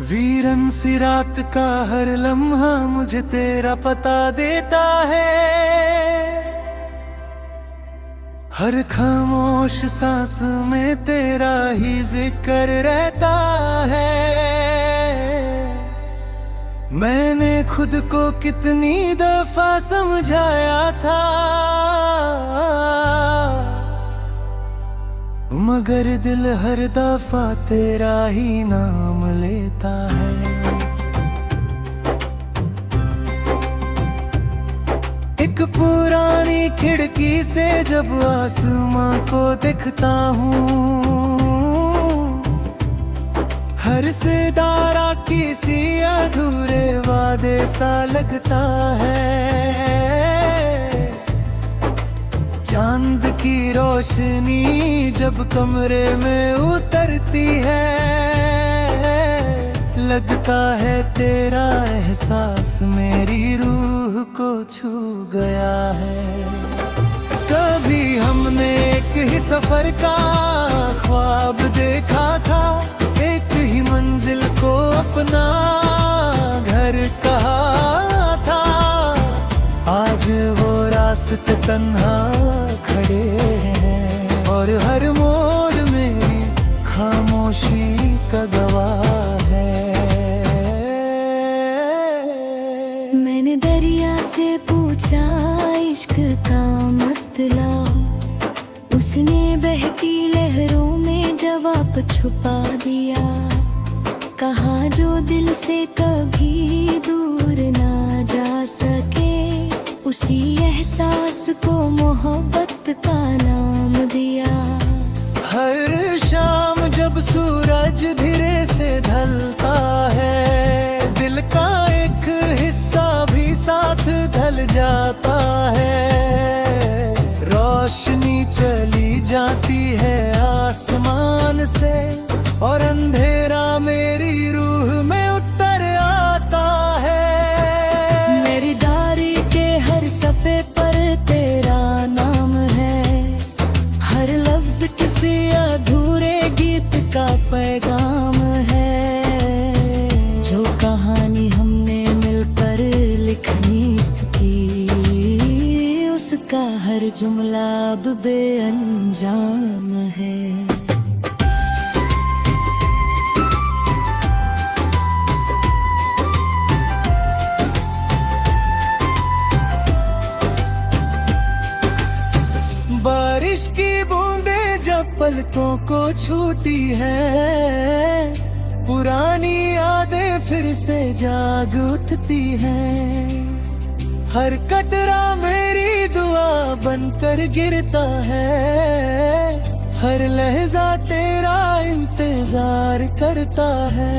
वीरन सी रात का हर लम्हा मुझे तेरा पता देता है। हर खामोश सांस में तेरा ही जिक्र रहता है। मैंने खुद को कितनी दफा समझाया था, मगर दिल हर दफा तेरा ही नाम लेता है। एक पुरानी खिड़की से जब आसमां को देखता हूँ, हर सितारा किसी अधूरे वादे सा लगता है। चांद की रोशनी जब कमरे में उतरती है, लगता है तेरा एहसास मेरी रूह को छू गया है। कभी हमने एक ही सफर का ख्वाब देखा था, एक ही मंजिल को अपना घर कहा था। आज वो रास्ते तन्हा खड़े हैं और हर मोड़ में खामोशी का गवाह है। मैंने दरिया से पूछा इश्क का मतलब, उसने बहती लहरों में जवाब छुपा दिया। कहा जो दिल से कभी दूर ना जा सके, उसी एहसास को मोहब्बत का नाम दिया। हर शाम जब सूरज धीरे से ढलता है, दिल का एक हिस्सा भी साथ ढल जाता है। रोशनी चली जाती है आसमान से और अंधेरा मेरी रूह में उतर आता है। मेरी डायरी के हर सफ़े पर तेरा नाम है, हर लफ्ज किसी अधूरे गीत का पैगाम है। जो कहानी हमने मिलकर लिखनी थी, उसका हर जुमला अब बेअंजाम है। बारिश की बूंदें जब पलकों को छूती है, पुरानी यादें फिर से जाग उठती हैं। हर कतरा मेरी दुआ बनकर गिरता है, हर लहजा तेरा इंतजार करता है।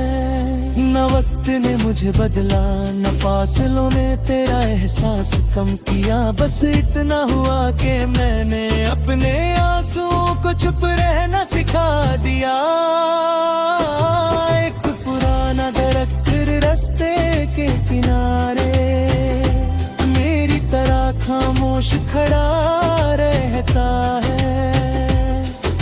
न वक्त ने मुझे बदला, न फासलों ने तेरा एहसास कम किया। बस इतना हुआ कि मैंने अपने आंसुओं को चुप रहना सिखा दिया। एक पुराना दरख्त रास्ते के किनारे मेरी तरह खामोश खड़ा रहता है।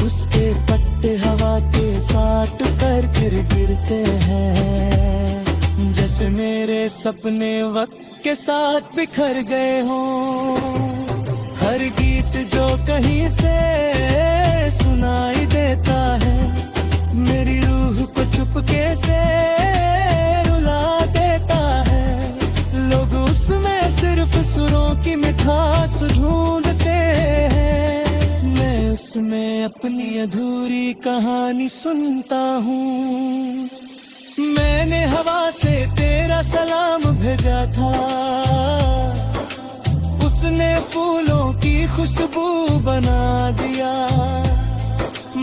उसके पत्ते हवा के साथ कर फिर गिरते हैं, जैसे मेरे सपने वक्त के साथ बिखर गए हों। हर गीत जो कहीं से सुनाई देता है, मेरी रूह को चुपके से रुला देता है। लोग उसमें सिर्फ सुरों की मिठास ढूंढते हैं, मैं उसमें अपनी अधूरी कहानी सुनता हूँ। मैंने हवा से तेरा सलाम भेजा था, उसने फूलों की खुशबू बना दिया।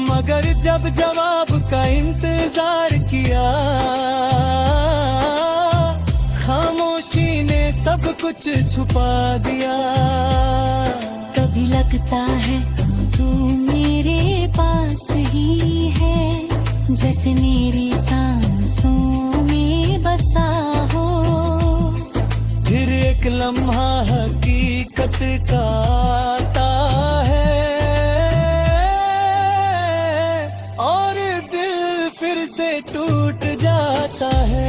मगर जब जवाब का इंतजार किया, खामोशी ने सब कुछ छुपा दिया। कभी लगता है तू मेरे पास ही है, जैसे मेरी सांसों में बसा हो। फिर एक लम्हा हकीकत का आता है और दिल फिर से टूट जाता है।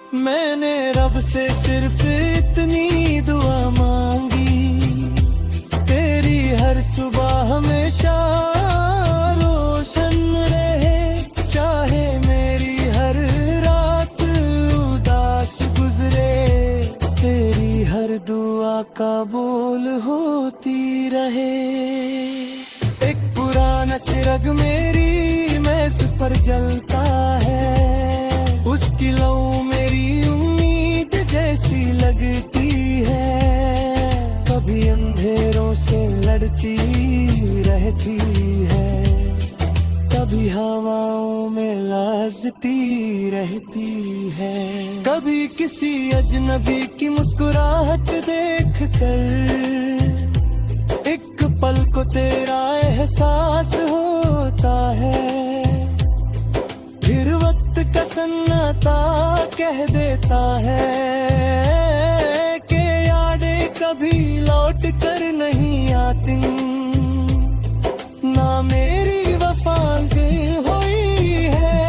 मैंने रब से सिर्फ इतनी दुआ मांगी, तेरी हर सुबह हमेशा रोशन रहे, चाहे मेरी हर रात उदास गुजरे, तेरी हर दुआ कबूल होती रहे। एक पुराना चिराग मेरी मैस पर जलता है, उसकी लौ मेरी उम्मीद जैसी लगती है, कभी अंधेरों से लड़ती रहती है, कभी हवाओं में लहजती रहती है, कभी किसी अजनबी की मुस्कुराहट देख कर एक पल को तेरा एहसास होता है, फिर वक्त का सन्नाटा कह देता है कि यादें कभी लौट कर नहीं आती, ना मेरी वफा हुई है,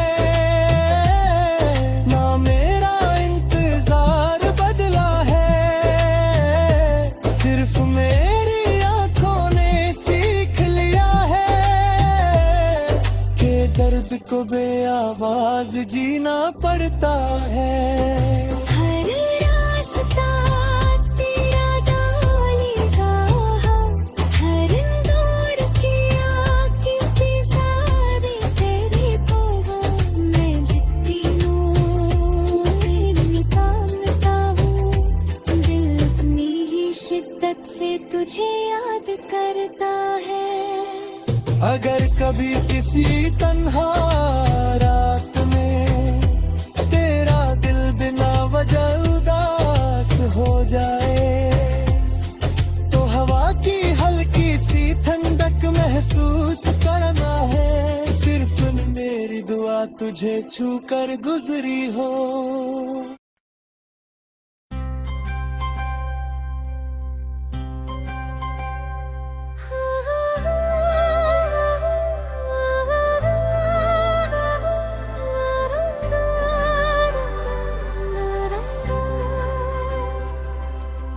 ना मेरा इंतजार बदला है, सिर्फ मेरी आंखों ने सीख लिया है कि दर्द को बेआवाज जीना पड़ता है। हर रास्ता तेरा डालेगा, हर दौर की आँखें सारे तेरे पाँव में जितनी निकालता हूँ, दिल अपनी ही शिद्दत से तुझे याद करता है। अगर कभी किसी तन्हा रात में तेरा दिल बिना वजह उदास हो जाए, तो हवा की हल्की सी ठंडक महसूस करना है, सिर्फ मेरी दुआ तुझे छू कर गुजरी हो।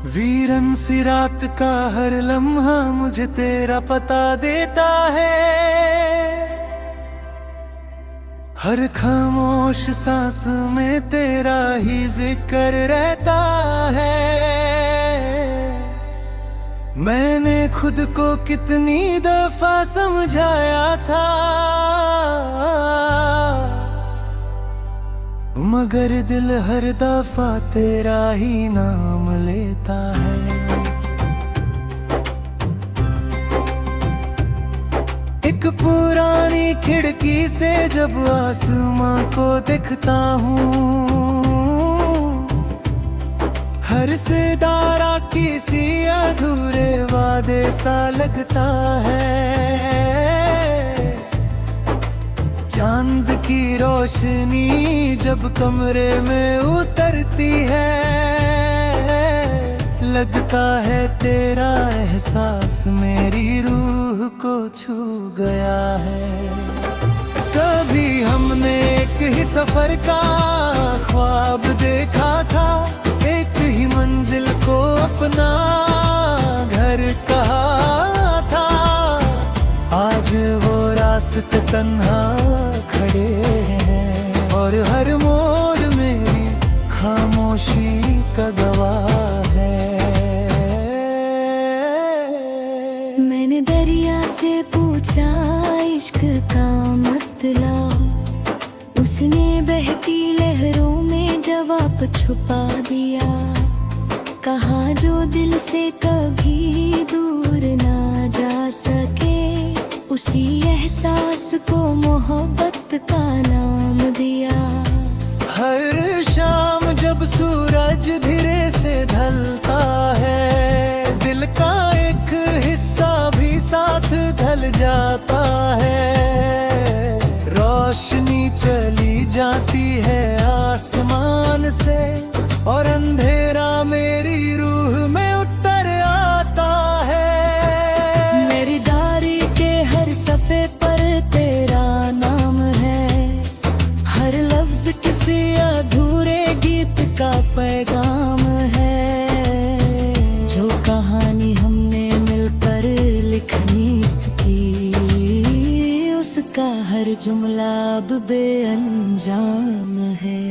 वीरन सी रात का हर लम्हा मुझे तेरा पता देता है, हर खामोश सांस में तेरा ही जिक्र रहता है। मैंने खुद को कितनी दफा समझाया था, मगर दिल हर दफा तेरा ही नाम लेता है। एक पुरानी खिड़की से जब आसमां को देखता हूँ, हर सितारा किसी अधूरे वादे सा लगता है। चांद की रोशनी जब कमरे में उतरती है, लगता है तेरा एहसास मेरी रूह को छू गया है। कभी हमने एक ही सफर का ख्वाब देखा था, एक ही मंजिल को अपना घर कहा था, आज वो रास्ते तन्हा खड़े हैं और हर मोड़ मेरी खामोशी का गवाह है। मैंने दरिया से पूछा इश्क का मतलब, उसने बहती लहरों में जवाब छुपा दिया, कहा जो दिल से कभी दूर ना जा सके, उसी एहसास को मोहब्बत का नाम दिया। हर शाम जब सूरज धीरे से ढलता है, दिल का एक हिस्सा भी साथ ढल जाता है। रोशनी चली जाती है आसमान से और अंधेरा मेरी रूह में उतर आता है। मेरी डायरी के हर सफ़े पर तेरा नाम है, हर लफ्ज किसी अधूरे पैगाम है, जो कहानी हमने मिलकर लिखनी थी, उसका हर जुमला अब बेअंजाम है।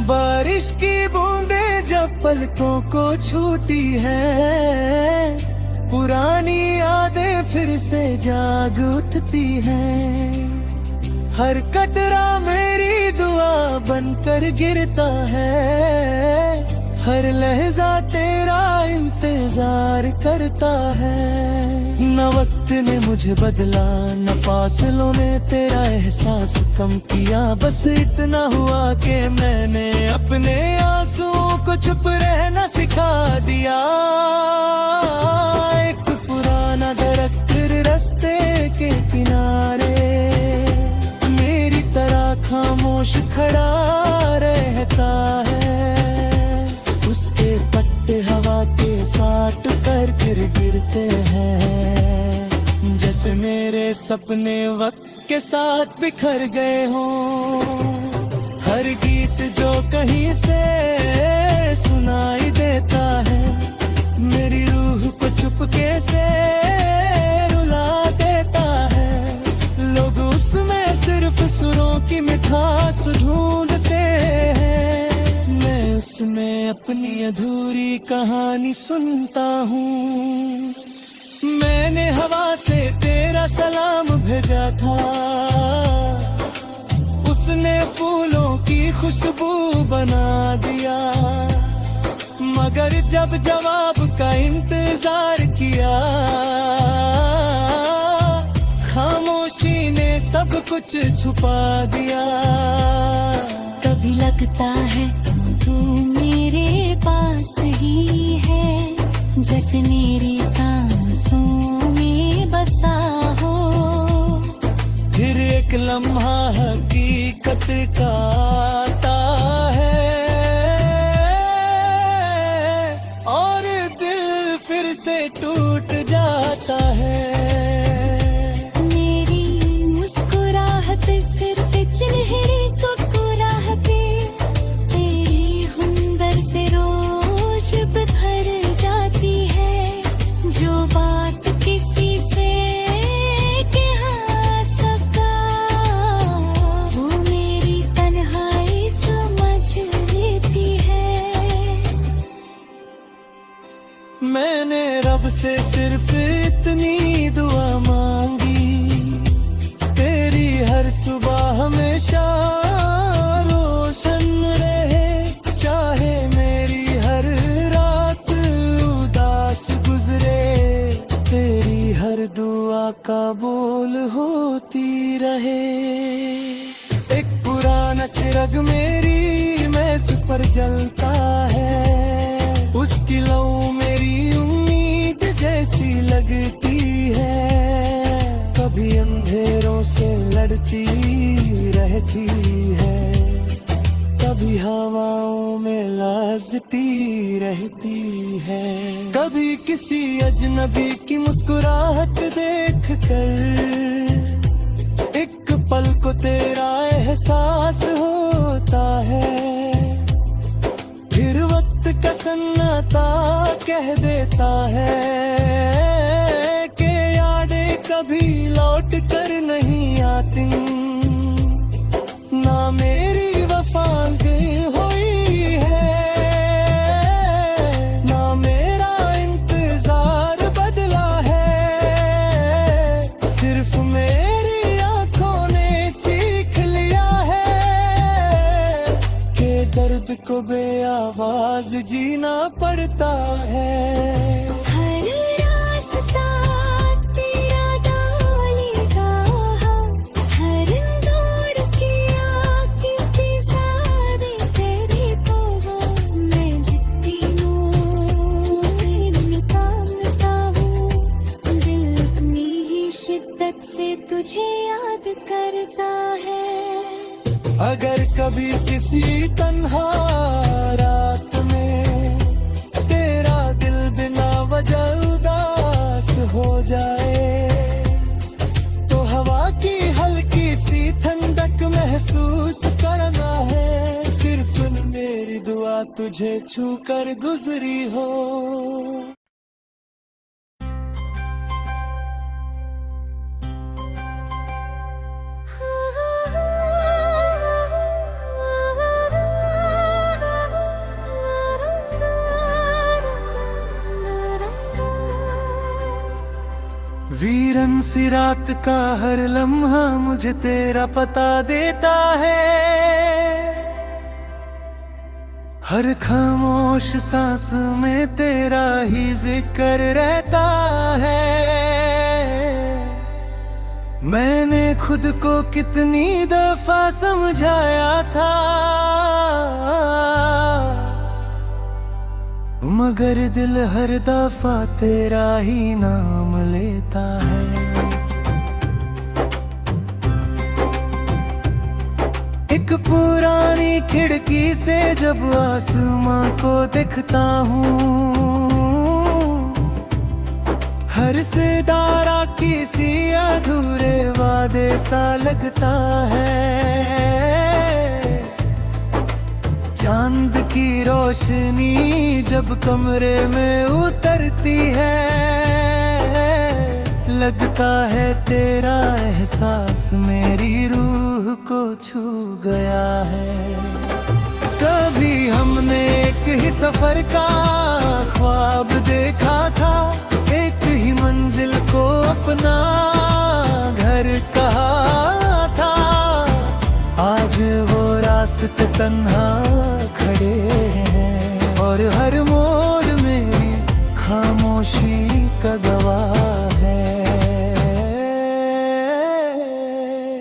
बारिश की बूंदें जब पलकों को छूती है, पुरानी यादें फिर से जाग उठती हैं। हर कतरा मेरी दुआ बनकर गिरता है, हर लहजा तेरा इंतजार करता है। न वक्त ने मुझे बदला, न फासलों ने तेरा एहसास कम किया, बस इतना हुआ कि मैंने अपने आंसुओं को चुप रहना सिखा दिया। एक पुराना दरख्त रास्ते के किनारे मेरी तरह खामोश खड़ा रहता है, उसके पत्ते हवा के साथ कर गिरते हैं, जैसे मेरे सपने वक्त के साथ बिखर गए हों। हर गीत जो कहीं से सुनाई देता है, मेरी रूह को चुपके से रुला देता है। लोग उसमें सिर्फ सुरों की मिठास ढूंढते हैं, मैं उसमें अपनी अधूरी कहानी सुनता हूँ। मैंने हवा से तेरा सलाम भेजा था, उसने फूलों की खुशबू बना दिया, मगर जब जवाब का इंतजार किया, खामोशी ने सब कुछ छुपा दिया। कभी लगता है तू मेरे पास ही है, जैसे मेरी सांसों में बसा हो। फिर एक लम्हा हकीकत का आता है, और दिल फिर से टूट जाता है। मेरी मुस्कुराहट सिर्फ चिन्हरी को कुराहते, तेरी हुंदर से रोज बिखर जाती है। जो बात किसी से कह सका, वो मेरी तन्हाई समझ लेती है। मैंने रब से सिर्फ इतनी दुआ मांगी, तेरी हर सुबह हमेशा रोशन रहे, चाहे मेरी हर रात उदास गुजरे, तेरी हर दुआ कबूल होती रहे। एक पुराना चिराग मेरी मैस पर जलता है, उसकी लौ मेरी उम्मीद जैसी लगती है, कभी अंधेरों से लड़ती रहती है, कभी हवाओं में लहजती रहती है। कभी किसी अजनबी की मुस्कुराहट देख कर एक पल को तेरा एहसास होता है, फिर वक्त का सन्नाटा कह देता है कि यादें कभी लौट कर नहीं आती, ना मेरी वफा हुई है, ना मेरा इंतजार बदला है, सिर्फ मेरी आंखों ने सीख लिया है कि दर्द को बेआवाज जीना पड़ता है। हर रास्ता तेरा डालेगा, हर दौड़ के आके सारे तेरे को मैं जितनी हूँ, मिटाता हूँ, दिल अपनी ही शिद्दत से तुझे याद करता है। अगर कभी किसी तन्हा रात में तेरा दिल बिना वजह तुझे छू कर गुजरी हो। वीरन सी रात का हर लम्हा मुझे तेरा पता देता है, हर खामोश सांस में तेरा ही जिक्र रहता है। मैंने खुद को कितनी दफा समझाया था, मगर दिल हर दफा तेरा ही नाम लेता है। एक पुरानी खिड़की से जब आसमां को देखता हूँ, हर सितारा किसी अधूरे वादे सा लगता है। चांद की रोशनी जब कमरे में उतरती है, लगता है तेरा एहसास मेरी रूह को छू गया है। कभी हमने एक ही सफर का ख्वाब देखा था, एक ही मंजिल को अपना घर कहा था। आज वो रास्ते तन्हा खड़े हैं और हर मोड़ मेरी खामोशी का गवाह है।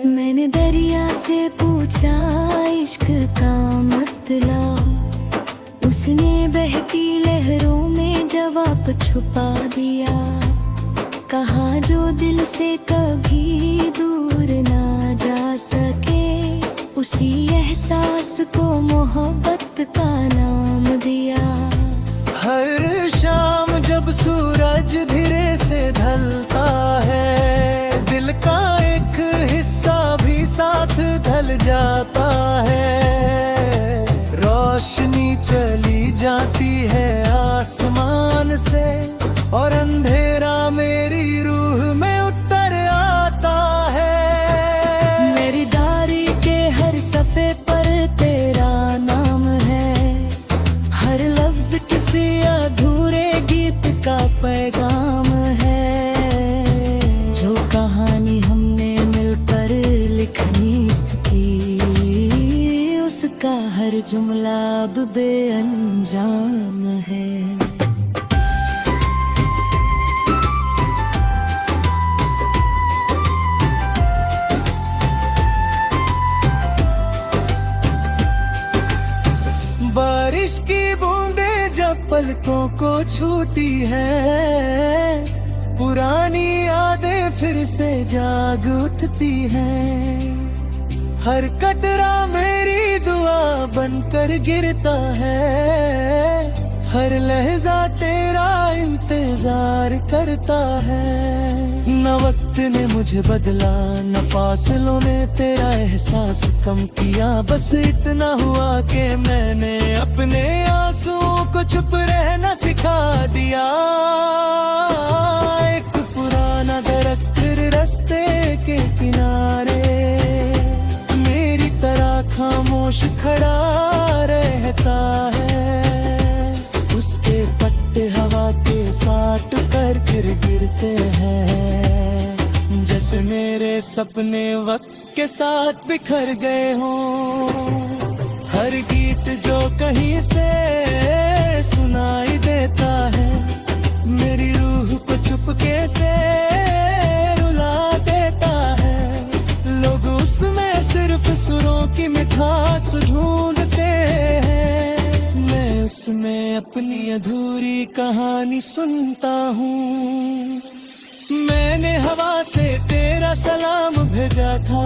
मैंने दरिया से पूछा इश्क का मतलब, उसने बहती लहरों में जवाब छुपा दिया। कहा जो दिल से कभी दूर ना जा सके, उसी एहसास को मोहब्बत का नाम दिया। हर शाम जब सूरज धीरे से ढलता है, दिल का एक हिस्सा भी साथ ढल जाता है। रोशनी चली जाती है आसमान से और अंधेरा मेरी रूह में उतर आता है। मेरी डायरी के हर सफ़े पर तेरा नाम है, हर लफ्ज किसी अधूरे गीत का पैगाम है। जो कहानी हमने मिलकर लिखनी थी, उसका हर जुमला अब बेअंजाम है। बारिश की बूंदें जब पलकों को छूती है, पुरानी यादें फिर से जाग उठती हैं। हर कतरा मेरी दुआ बनकर गिरता है, हर लहजा तेरा इंतजार करता है। न वक्त ने मुझे बदला, न फासलों ने तेरा एहसास कम किया। बस इतना हुआ कि मैंने अपने आंसुओं को चुप रहना सिखा दिया। एक पुराना दरख्त रास्ते के किनारे मेरी तरह खामोश खड़ा रहता है। उसके पत्ते हवा के साथ कर फिर गिरते हैं, जैसे मेरे सपने वक्त के साथ बिखर गए हों। हर गीत जो कहीं से सुनाई देता है, मेरी रूह को चुपके से रुला देता है। लोग उसमें सिर्फ सुरों की मिठास ढूंढते हैं, मैं उसमें अपनी अधूरी कहानी सुनता हूँ। मैंने हवा से तेरा सलाम भेजा था,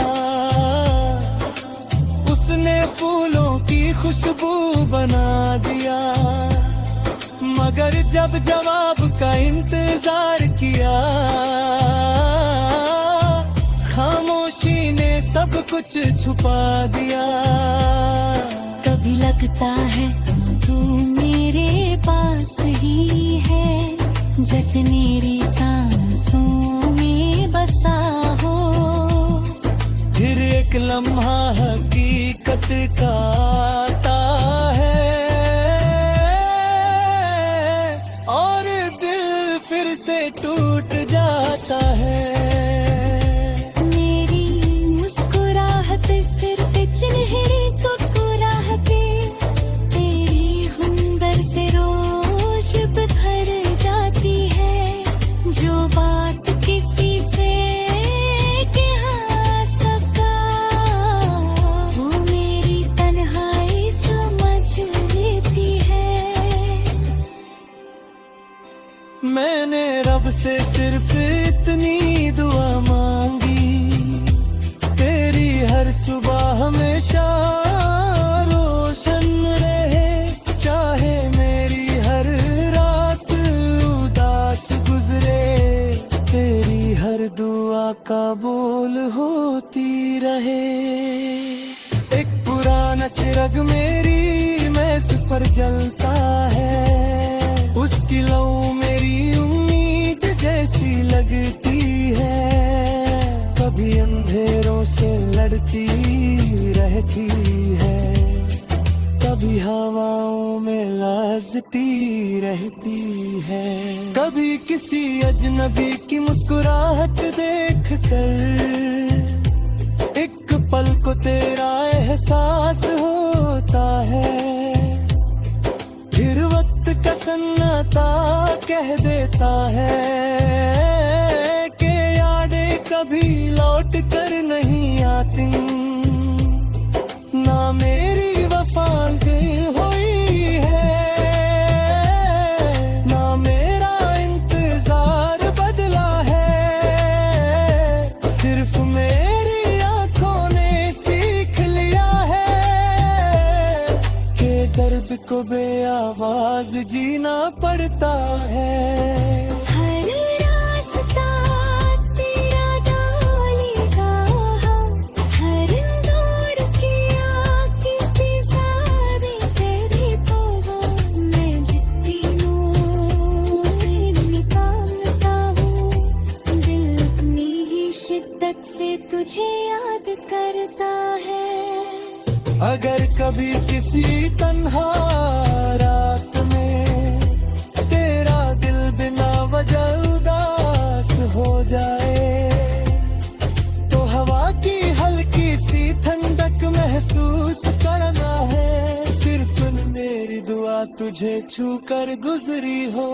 उसने फूलों की खुशबू बना दिया। मगर जब जवाब का इंतजार किया, खामोशी ने सब कुछ छुपा दिया। कभी लगता है तुम मेरे पास ही है, जैसे मेरी सांसों में बसा हो। फिर एक लम्हा हकीकत का आता है और दिल फिर से टूट जाता है। मेरी मुस्कुराहट सिर्फ चिन्हरी कुकुराहटे, तेरी हुंदर से रोज बिखर जाती है। जो बात किसी से कह सका, वो मेरी तन्हाई समझ लेती है। मैंने रब से सिर्फ इतनी दुआ मांगी, तेरी हर सुबह हमेशा रोशन रहे। चाहे मेरी हर रात उदास गुजरे, तेरी हर दुआ कबूल होती रहे। एक पुराना चिराग मेरी मैस पर जलता है, उसकी लौ मेरी उम्मीद जैसी लगती है। कभी अंधेरों से लड़ती रहती है, कभी हवाओं में लहजती रहती है। कभी किसी अजनबी की मुस्कुराहट देख कर एक पल को तेरा एहसास होता है। फिर वक्त का सन्नाटा कह देता है कि यादें कभी लौट कर नहीं आती। ना मेरी वफा हुई है, ना मेरा इंतजार बदला है। सिर्फ मेरी आंखों ने सीख लिया है कि दर्द को बेआवाज जीना पड़ता है। हर रास्ता तेरा डालेगा हम, हर दौर की आके सारे तेरे पावा। मैं जितनी हूँ तेरी पालता हूँ, दिल अपनी ही शिद्दत से तुझे याद करता है। अगर कभी किसी तन्हा रात में तेरा दिल बिना वजह उदास हो जाए, तो हवा की हल्की सी ठंडक महसूस करना है। सिर्फ मेरी दुआ तुझे छू कर गुजरी हो।